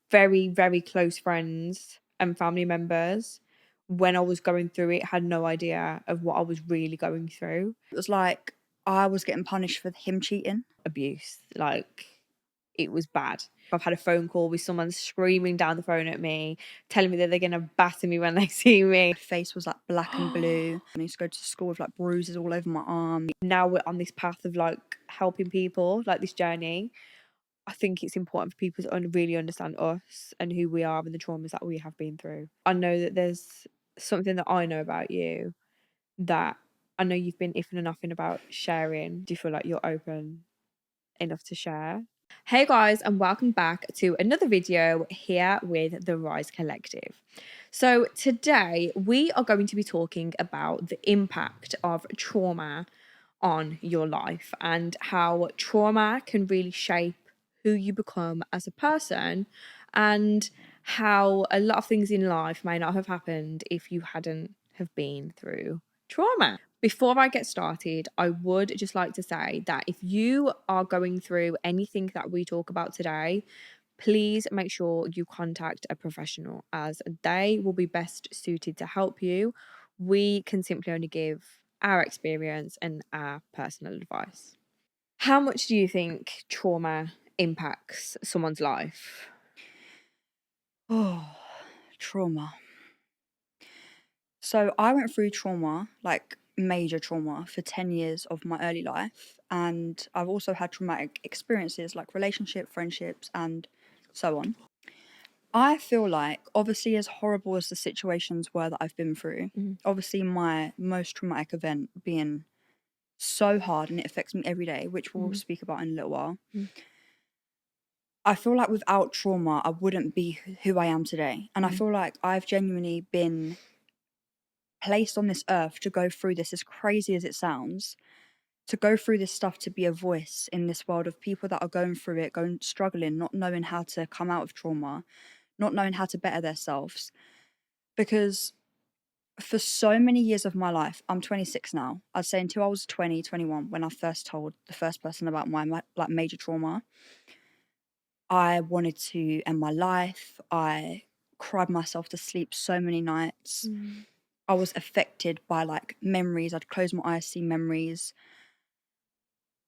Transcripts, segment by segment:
very, very close friends and family members, when I was going through it, had no idea of what I was really going through. It was like I was getting punished for him cheating. Abuse, like, it was bad. I've had a phone call with someone screaming down the phone at me, telling me that they're gonna batter me when they see me. My face was like black and blue. I used to go to school with like bruises all over my arm. Now we're on this path of like helping people, like this journey. I think it's important for people to really understand us and who we are and the traumas that we have been through. I know that there's something that I know about you that I know you've been iffing and offing about sharing. Do you feel like you're open enough to share? Hey guys, and welcome back to another video here with the Rise Collective. So today we are going to be talking about the impact of trauma on your life and how trauma can really shape who you become as a person, and how a lot of things in life may not have happened if you hadn't have been through trauma. Before I get started, I would just like to say that if you are going through anything that we talk about today, please make sure you contact a professional, as they will be best suited to help you. We can simply only give our experience and our personal advice. How much do you think trauma impacts someone's life? Oh, trauma. So I went through trauma, like major trauma, for 10 years of my early life. And I've also had traumatic experiences like relationship, friendships, and so on. I feel like, obviously, as horrible as the situations were that I've been through, obviously, my most traumatic event being so hard and it affects me every day, which we'll speak about in a little while. I feel like without trauma, I wouldn't be who I am today. And I feel like I've genuinely been placed on this earth to go through this, as crazy as it sounds, to go through this stuff, to be a voice in this world of people that are going through it, struggling, not knowing how to come out of trauma, not knowing how to better themselves. Because for so many years of my life, I'm 26 now, I'd say until I was 20, 21, when I first told the first person about my like major trauma, I wanted to end my life. I cried myself to sleep so many nights. I was affected by like memories. I'd close my eyes, see memories.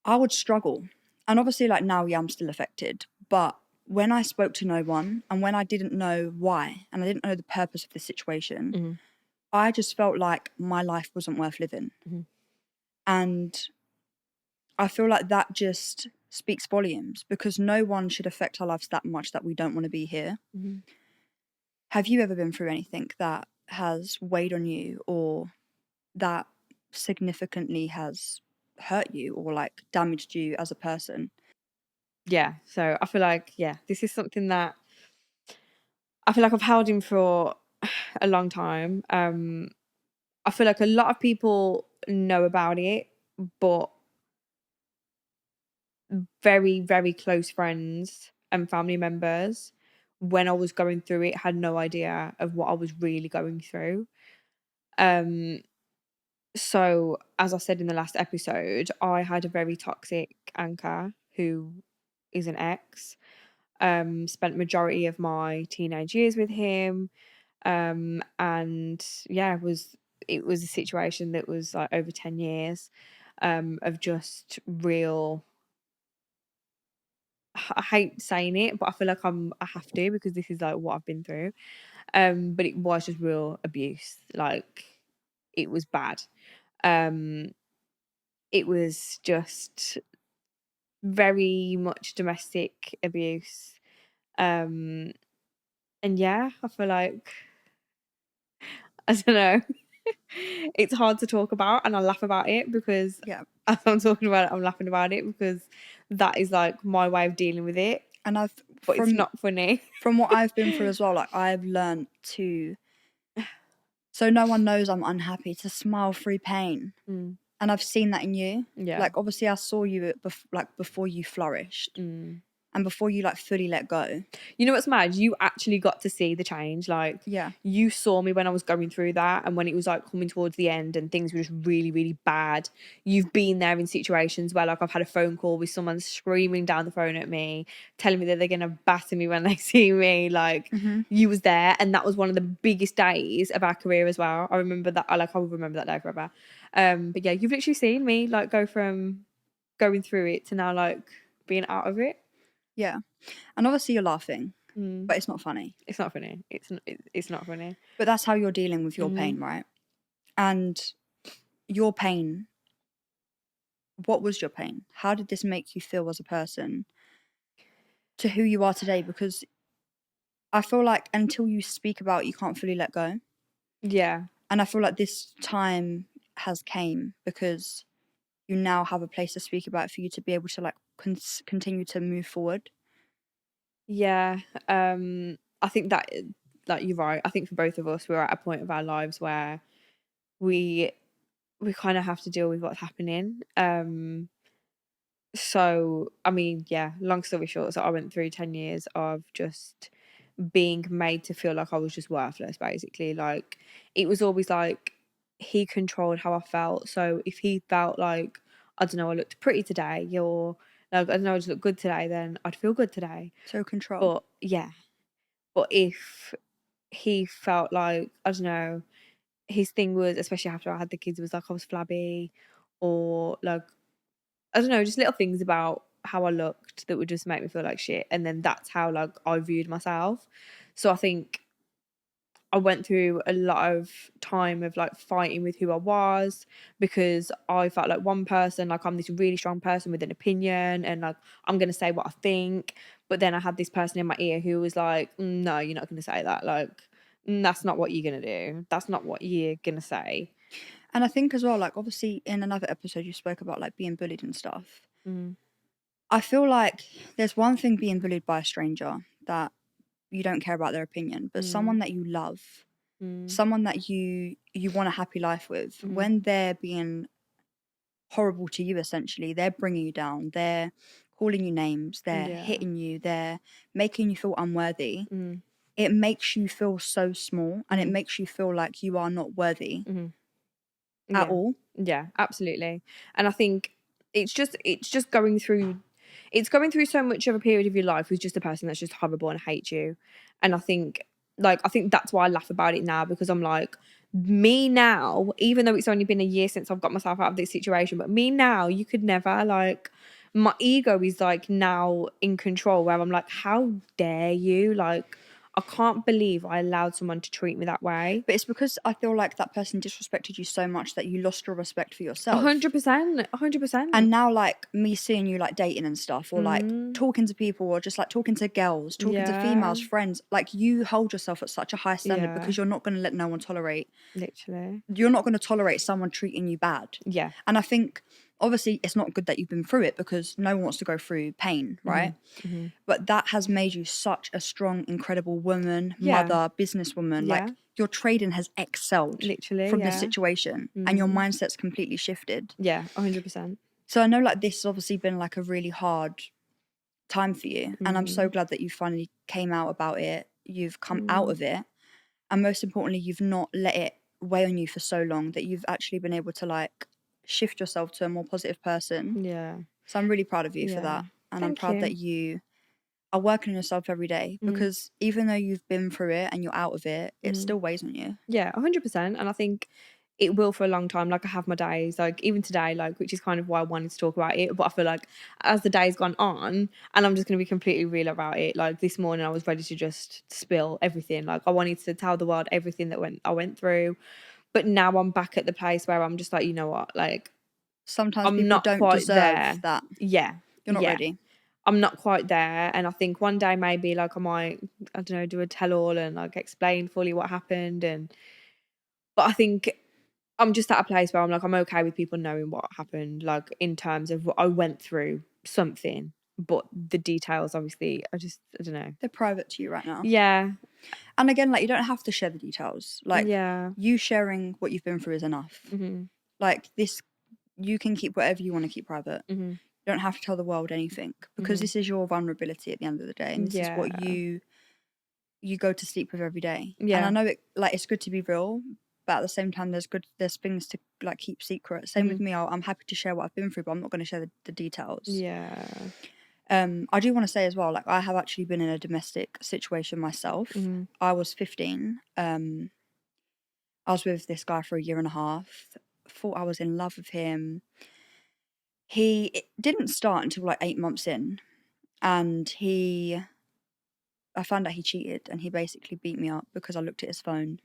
I would struggle. And obviously, like now, yeah, I'm still affected. But when I spoke to no one and when I didn't know why and I didn't know the purpose of the situation, I just felt like my life wasn't worth living. And I feel like that just speaks volumes, because no one should affect our lives that much that we don't want to be here. Have you ever been through anything that has weighed on you, or that significantly has hurt you or like damaged you as a person? Yeah, so I feel like, this is something that I feel like I've held in for a long time. I feel like a lot of people know about it, but very, very close friends and family members, when I was going through it, had no idea of what I was really going through. So as I said in the last episode, I had a very toxic anchor who is an ex. Spent majority of my teenage years with him. And yeah, it was a situation that was like over 10 years of just real, I hate saying it, but I feel like I have to, because this is like what I've been through. But it was just real abuse. Like, it was bad. It was just very much domestic abuse. And yeah, I feel like, I don't know. It's hard to talk about, and I laugh about it because Yeah. as I'm talking about it, I'm laughing about it because that is like my way of dealing with it. And But it's not funny. from what I've been through as well, like I've learned to, so no one knows I'm unhappy, to smile through pain. And I've seen that in you. Yeah. Like obviously I saw you like before you flourished. and before you like fully let go. You know what's mad? You actually got to see the change. Like, Yeah. you saw me when I was going through that, and when it was like coming towards the end and things were just really, really bad. You've been there in situations where like I've had a phone call with someone screaming down the phone at me, telling me that they're gonna batter me when they see me. Like, you was there, and that was one of the biggest days of our career as well. I remember that. I will remember that day forever. But yeah, you've literally seen me like go from going through it to now like being out of it. Yeah. And obviously you're laughing, Mm. but it's not funny. It's not funny. It's not funny. But that's how you're dealing with your pain, right? And your pain, what was your pain? How did this make you feel as a person to who you are today? Because I feel like until you speak about it, you can't fully let go. Yeah. And I feel like this time has came because you now have a place to speak about it for you to be able to like continue to move forward. Yeah. I think that like you're right. I think for both of us we're at a point of our lives where we kind of have to deal with what's happening. So I mean, yeah, long story short, so I went through 10 years of just being made to feel like I was just worthless, basically. Like, it was always like he controlled how I felt. So if he felt like, I don't know, I looked pretty today, or like, I don't know, I just look good today, then I'd feel good today. So control. But yeah, but if he felt like, I don't know, his thing was, especially after I had the kids, it was like I was flabby, or like, I don't know, just little things about how I looked that would just make me feel like shit. And then that's how like I viewed myself. So I think I went through a lot of time of like fighting with who I was, because I felt like one person, like I'm this really strong person with an opinion and like I'm going to say what I think. But then I had this person in my ear who was like, no, you're not going to say that. Like, that's not what you're going to do. That's not what you're going to say. And I think as well, like obviously in another episode you spoke about like being bullied and stuff. I feel like there's one thing being bullied by a stranger that you don't care about their opinion, but someone that you love, someone that you want a happy life with, when they're being horrible to you, essentially, they're bringing you down, they're calling you names, they're Yeah. hitting you, they're making you feel unworthy. It makes you feel so small, and it makes you feel like you are not worthy at all. Yeah, absolutely. And I think it's just going through so much of a period of your life with just a person that's just horrible and hates you. And I think that's why I laugh about it now, because I'm like, me now, even though it's only been a year since I've got myself out of this situation, but me now, you could never, like, my ego is like now in control, where I'm like, how dare you? Like, I can't believe I allowed someone to treat me that way. But it's because I feel like that person disrespected you so much that you lost your respect for yourself. 100%, 100%. And now, like, me seeing you, like, dating and stuff, or, like, talking to people, or just, like, talking to girls, talking to females, friends, like, you hold yourself at such a high standard because you're not going to let no one tolerate. Literally. You're not going to tolerate someone treating you bad. Yeah. And I think, obviously, it's not good that you've been through it because no one wants to go through pain, right? But that has made you such a strong, incredible woman, mother, businesswoman. Yeah. Like, your trading has excelled Literally, from this situation, and your mindset's completely shifted. Yeah, 100%. So I know, like, this has obviously been like a really hard time for you, and I'm so glad that you finally came out about it. You've come out of it, and most importantly, you've not let it weigh on you for so long, that you've actually been able to like shift yourself to a more positive person. Yeah. So I'm really proud of you for that, and I'm Thank proud you. that you are working on yourself every day, because even though you've been through it and you're out of it, it still weighs on you. Yeah, 100%. And I think it will for a long time. Like, I have my days, like even today, like, which is kind of why I wanted to talk about it. But I feel like as the day's gone on, and I'm just going to be completely real about it. Like, this morning I was ready to just spill everything. Like, I wanted to tell the world everything that I went through. But now I'm back at the place where I'm just like, you know what? Like, Sometimes I'm people not don't quite deserve there. that. Yeah. You're not ready. I'm not quite there. And I think one day maybe like I might, I don't know, do a tell all and like explain fully what happened. But I think I'm just at a place where I'm like, I'm okay with people knowing what happened, like in terms of what I went through something. But the details, obviously, I don't know. They're private to you right now. Yeah. And again, like, you don't have to share the details. Like, Yeah. you sharing what you've been through is enough. Like, this, you can keep whatever you want to keep private. You don't have to tell the world anything, because Mhm. this is your vulnerability at the end of the day, and this is what Yeah. you go to sleep with every day. And I Yeah. know it's good to be real, but at the same time, there's things to like keep secret. Same with Mhm. me. I'm happy to share what I've been through, but I'm not going to share the details. Yeah. I do want to say as well, like I have actually been in a domestic situation myself. Mhm. I was 15. I was with this guy for a year and a half. Thought I was in love with him. It didn't start until like 8 months in, and I found out he cheated, and he basically beat me up because I looked at his phone.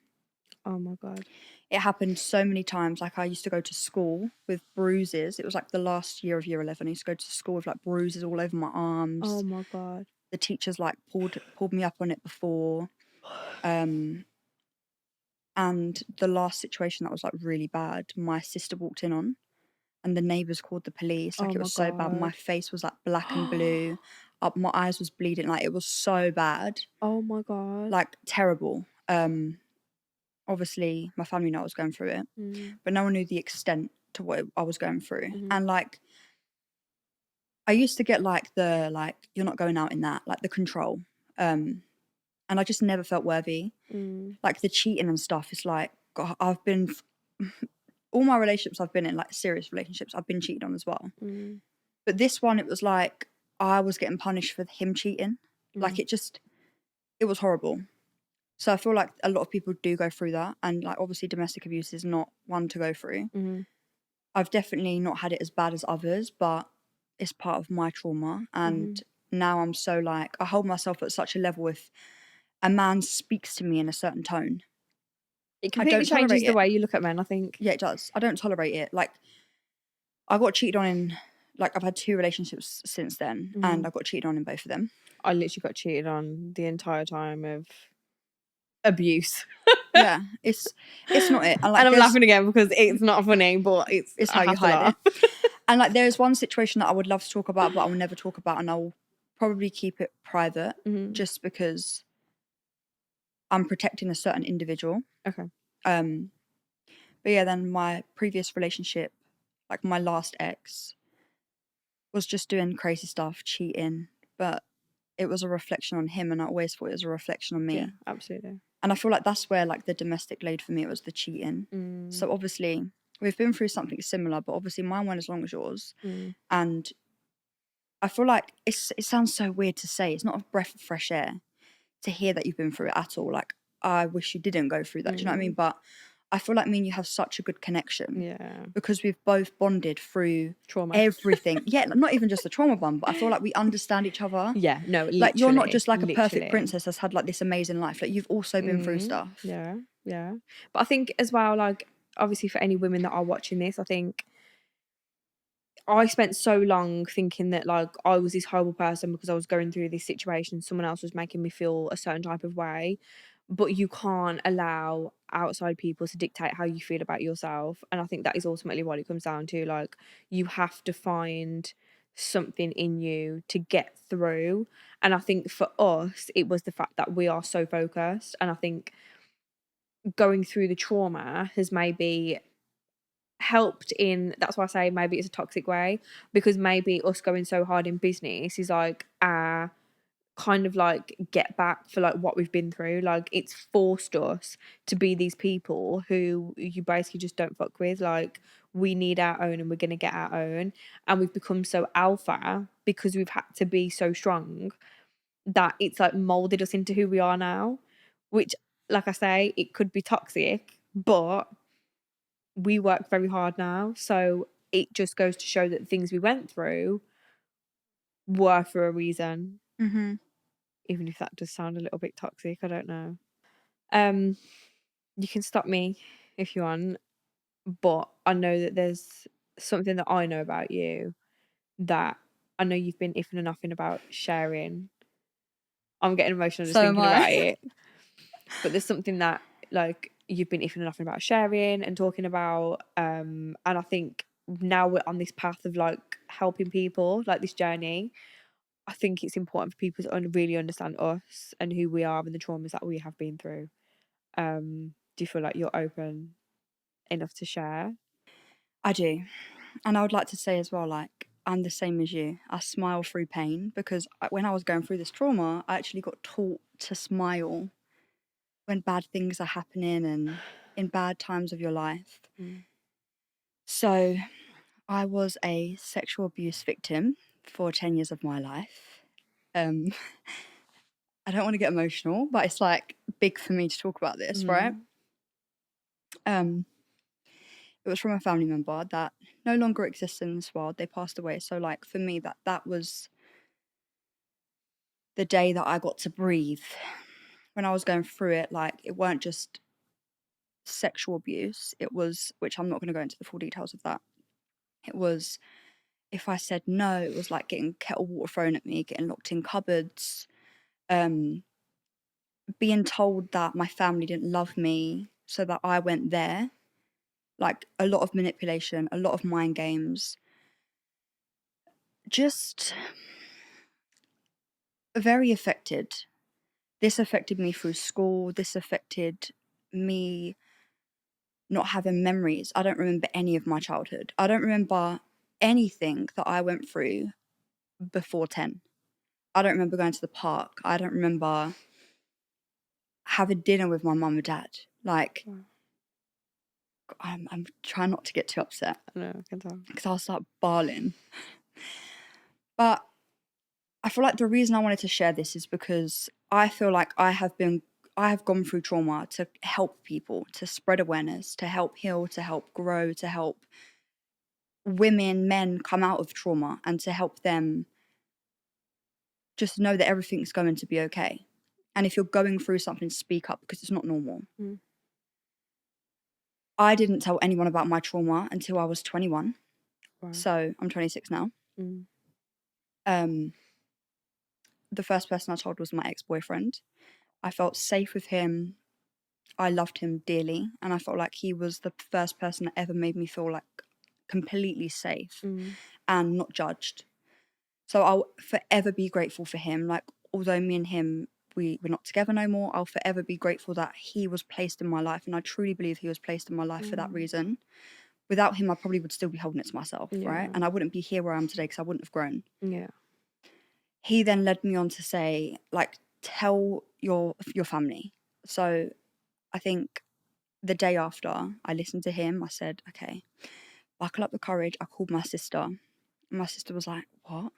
Oh my god. It happened so many times. Like I used to go to school with bruises. It was like the last year of year 11. I used to go to school with like bruises all over my Oh arms. my god. The teachers like pulled me up on it before. Um, and the last situation that was like really bad, my sister walked in on, and the neighbors called the police. Oh Like it my was so bad. My god. face was like black and blue. Up my eyes was bleeding. Like it was so bad. Oh my god. Like terrible. Obviously my family knew I was going through it, Mm. but no one knew the extent to what I was going through. Mhm. And like I used to get like the you're not going out in that, like the control. And I just never felt worthy. Mm. Like the cheating and stuff is like God, I've been all my relationships I've been in, like serious relationships, I've been cheated on as well. Mm. But this one, it was like I was getting punished for him cheating. Like Mm. it was horrible. So I feel like a lot of people do go through that, and like obviously domestic abuse is not one to go through. Mhm. I've definitely not had it as bad as others, but it's part of my trauma. And Mhm. now I'm so like, I hold myself at such a level if a man speaks to me in a certain tone. It I completely don't changes tolerate the it. way you look at men, I think. Yeah, it does. I don't tolerate it. Like, I got cheated on in, like, I've had 2 relationships since then, and Mhm. I got cheated on in both of them. I literally got cheated on the entire time of abuse. Yeah, it's not it. And And like, I'm laughing again because it's not funny, but it's I how you have to hide laugh. it. And like, there's one situation that I would love to talk about, but I will never talk about, and I'll probably keep it private Mhm. just because I'm protecting a certain individual. Okay. Um, but yeah, then my previous relationship, like my last ex, was just doing crazy stuff, cheating, but it was a reflection on him, and I always thought it was a reflection on Yeah, me. absolutely. And I feel like that's where like the domestic laid for me. It was the cheating. Mm. So obviously we've been through something similar, but obviously mine went as long as yours. Mm. And I feel like it sounds so weird to say. It's not a breath of fresh air to hear that you've been through it at all. Like I wish you didn't go through that. Do you know what I mean? Mm. But I feel like me and you have such a good connection Yeah. because we've both bonded through Trauma. everything. Yeah, not even just the trauma bond, but I feel like we understand each other. Yeah, no, Like you're not literally. just like a perfect Literally. princess that's had like this amazing life. Like you've also been through Mm. stuff. Yeah, yeah. But I think as well, like, obviously for any women that are watching this, I think I spent so long thinking that like I was this horrible person because I was going through this situation. Someone else was making me feel a certain type of way. But you can't allow outside people to dictate how you feel about yourself. And I think that is ultimately what it comes down to. Like, you have to find something in you to get through. And I think for us, it was the fact that we are so focused. And I think going through the trauma has maybe helped in, that's why I say maybe it's a toxic way, because maybe us going so hard in business is like our kind of like get back for like what we've been through. Like it's forced us to be these people who you basically just don't fuck with. Like we need our own and we're gonna get our own, and we've become so alpha because we've had to be so strong that it's like molded us into who we are now, which, like I say, it could be toxic, but we work very hard now. So it just goes to show that the things we went through were for a reason, Mm-hmm. even if that does sound a little bit toxic. I don't know. Um, you can stop me if you want, but I know that there's something that I know about you that I know you've been ifing and offing about sharing. I'm getting emotional just So am thinking I. about it. But there's something that like you've been ifing and offing about sharing and talking about. And I think now we're on this path of like helping people, like this journey. I think it's important for people to really understand us and who we are and the traumas that we have been through. Do you feel like you're open enough to share? I do. And I would like to say as well, like, I'm the same as you. I smile through pain because when I was going through this trauma, I actually got taught to smile when bad things are happening and in bad times of your life. Mm. So I was a sexual abuse victim for 10 years of my life. I don't want to get emotional, but it's like big for me to talk about this, right? Mm. It was from a family member that no longer exists in this world. They passed away. So like for me, that was the day that I got to breathe. When I was going through it, like it weren't just sexual abuse, it was, which I'm not going to go into the full details of that. It was, if I said no, it was like getting kettle water thrown at me, getting locked in cupboards, being told that my family didn't love me, so that I went there. Like a lot of manipulation, a lot of mind games. Just very affected. This affected me through school. This affected me not having memories. I don't remember any of my childhood. I don't remember anything that I went through before 10. I don't remember going to the park. I don't remember having dinner with my mum and dad. Like, Wow. I'm trying not to get too upset I know, I can tell. because I'll start bawling. But I feel like the reason I wanted to share this is because I feel like I have gone through trauma to help people, to spread awareness, to help heal, to help grow, to help women, men come out of trauma, and to help them just know that everything's going to be okay. And if you're going through something, speak up because it's not normal. Mm. I didn't tell anyone about my trauma until I was 21. Wow. So I'm 26 now. Mm. The first person I told was my ex-boyfriend. I felt safe with him. I loved him dearly. And I felt like he was the first person that ever made me feel like completely safe and not judged. So I'll forever be grateful for him. Like, although me and him, we're not together no more, I'll forever be grateful that he was placed in my life. And I truly believe he was placed in my life for that reason. Without him, I probably would still be holding it to myself, right? And I wouldn't be here where I am today because I wouldn't have grown. Yeah. He then led me on to say, like, tell your family. So I think the day after I listened to him, I said, okay, buckle up the courage. I called my sister. And my sister was like, what?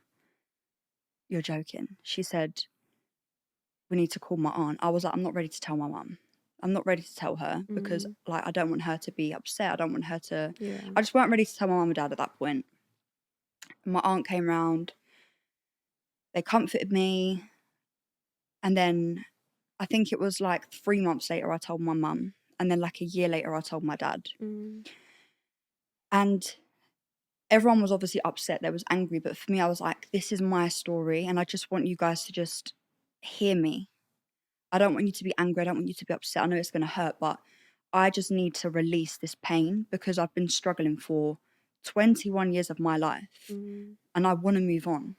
You're joking. She said, we need to call my aunt. I was like, I'm not ready to tell my mum. I'm not ready to tell her because like I don't want her to be upset. I don't want her to I just weren't ready to tell my mum and dad at that point. My aunt came round, they comforted me, and then I think it was like 3 months later I told my mum, and then like a year later I told my dad. And everyone was obviously upset, they was angry, but for me I was like, this is my story and I just want you guys to just hear me. I don't want you to be angry, I don't want you to be upset. I know it's going to hurt, but I just need to release this pain because I've been struggling for 21 years of my life and I want to move on.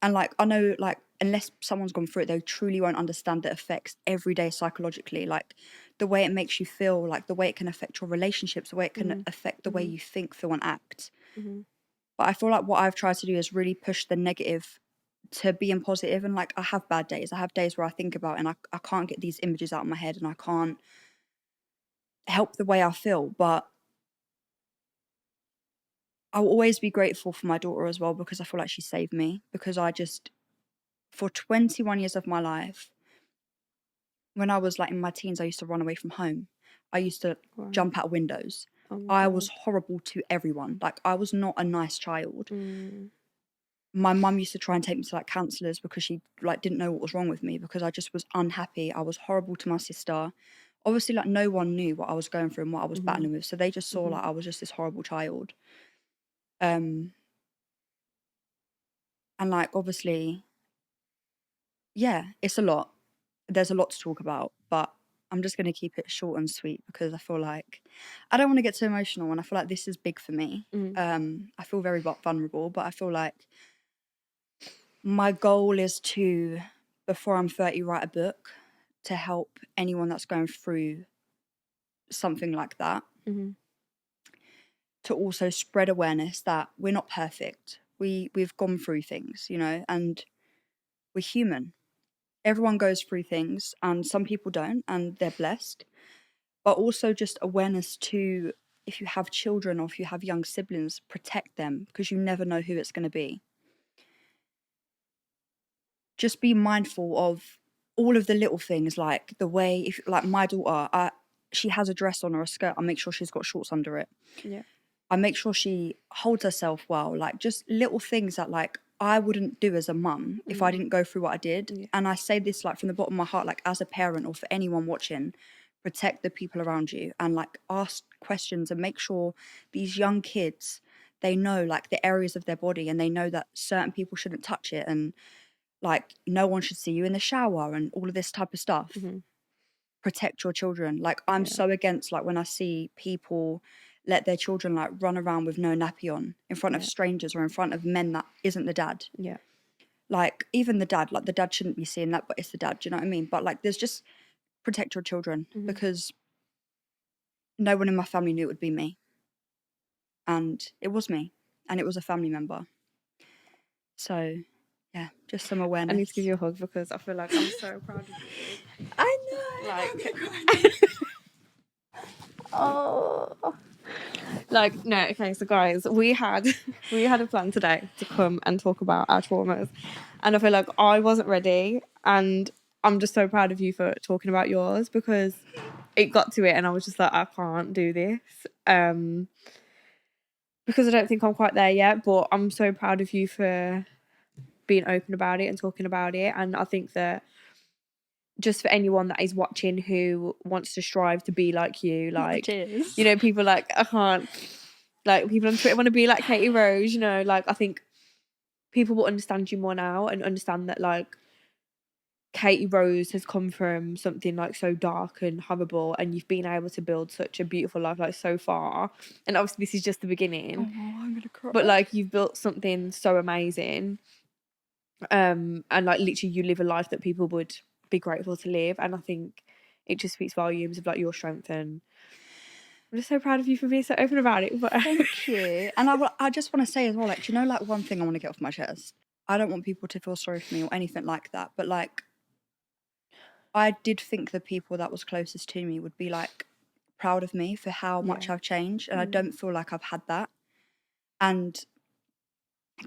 And like, I know, like, unless someone's gone through it, they truly won't understand the effects every day psychologically, like the way it makes you feel, like the way it can affect your relationships, the way it can affect the way you think, feel, and act. But I feel like what I've tried to do is really push the negative to being positive. And like, I have bad days. I have days where I think about it and I can't get these images out of my head and I can't help the way I feel. But I'll always be grateful for my daughter as well because I feel like she saved me. Because I just, for 21 years of my life, when I was like in my teens, I used to run away from home. I used to jump out windows. Oh my I God. was horrible to everyone. Like, I was not a nice child. My mum used to try and take me to like counsellors because she like didn't know what was wrong with me because I just was unhappy. I was horrible to my sister. Obviously, like no one knew what I was going through and what I was battling with, so they just saw like I was just this horrible child. And like obviously, yeah, it's a lot. There's a lot to talk about, but I'm just gonna keep it short and sweet because I feel like I don't want to get too emotional, and I feel like this is big for me. I feel very vulnerable, but I feel like my goal is to, before I'm 30, write a book to help anyone that's going through something like that. To also spread awareness that we're not perfect, we've gone through things, you know, and we're human. Everyone goes through things, and some people don't, and they're blessed. But also just awareness to, if you have children or if you have young siblings, protect them, because you never know who it's going to be. Just be mindful of all of the little things, like the way, if like my daughter, she has a dress on or a skirt, I make sure she's got shorts under it. Yeah. I make sure she holds herself well, like just little things that like I wouldn't do as a mum if I didn't go through what I did. Yeah. And I say this like from the bottom of my heart, like as a parent or for anyone watching, protect the people around you and like ask questions and make sure these young kids, they know like the areas of their body and they know that certain people shouldn't touch it and like no one should see you in the shower and all of this type of stuff. Protect your children. Like I'm so against like when I see people let their children like run around with no nappy on in front of strangers or in front of men that isn't the dad. Yeah. Like even the dad, like the dad shouldn't be seeing that, but it's the dad. Do you know what I mean? But like there's just protect your children because no one in my family knew it would be me. And it was me. And it was a family member. So yeah, just some awareness. I need to give you a hug because I feel like I'm so proud of you. I know. Like, oh, like no. Okay, so guys, we had a plan today to come and talk about our traumas, and I feel like I wasn't ready, and I'm just so proud of you for talking about yours because it got to it, and I was just like, I can't do this, because I don't think I'm quite there yet. But I'm so proud of you for being open about it and talking about it, and I think that just for anyone that is watching who wants to strive to be like you, like, Cheers. you know, people like, I can't, like, people on Twitter want to be like Katie Rose, you know, like, I think people will understand you more now and understand that, like, Katie Rose has come from something like so dark and horrible, and you've been able to build such a beautiful life, like, so far. And obviously, this is just the beginning. Oh, I'm gonna cry. But, like, you've built something so amazing. And, like, literally, you live a life that people would be grateful to live, and I think it just speaks volumes of like your strength, and I'm just so proud of you for being so open about it. But thank you. And I just want to say as well, like, do you know, like one thing I want to get off my chest? I don't want people to feel sorry for me or anything like that, but like I did think the people that was closest to me would be like proud of me for how much I've changed, and I don't feel like I've had that. And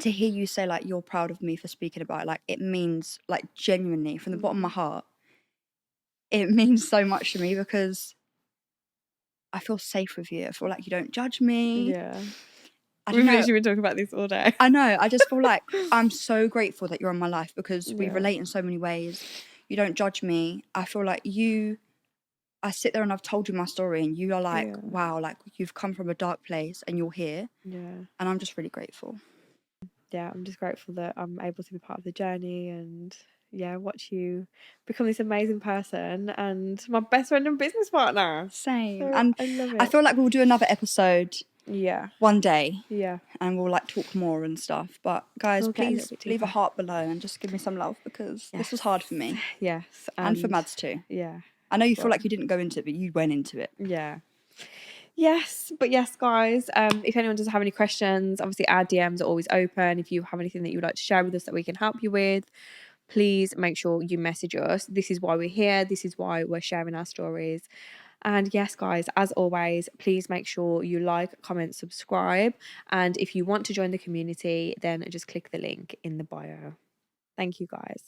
to hear you say like you're proud of me for speaking about it, like it means like genuinely from the bottom of my heart, it means so much to me because I feel safe with you. I feel like you don't judge me. yeah, I we've don't know. literally been talking about this all day. I know. I just feel like I'm so grateful that you're in my life because we relate in so many ways. You don't judge me. I feel like I sit there and I've told you my story and you are like, wow, like you've come from a dark place and you're here. Yeah. And I'm just really grateful. Yeah, I'm just grateful that I'm able to be part of the journey and watch you become this amazing person and my best friend and business partner. Same. So And I love it. I feel like we'll do another episode one day. Yeah. And we'll like talk more and stuff. But guys, We'll get a please little bit leave a deeper. heart below and just give me some love because this was hard for me. Yes. And for Mads too. Yeah. I know you feel like you didn't go into it, but you went into it. Yeah. Yes, but yes, guys, if anyone does have any questions, obviously our DMs are always open. If you have anything that you would like to share with us that we can help you with, please make sure you message us. This is why we're here. This is why we're sharing our stories. And yes, guys, as always, please make sure you like, comment, subscribe. And if you want to join the community, then just click the link in the bio. Thank you, guys.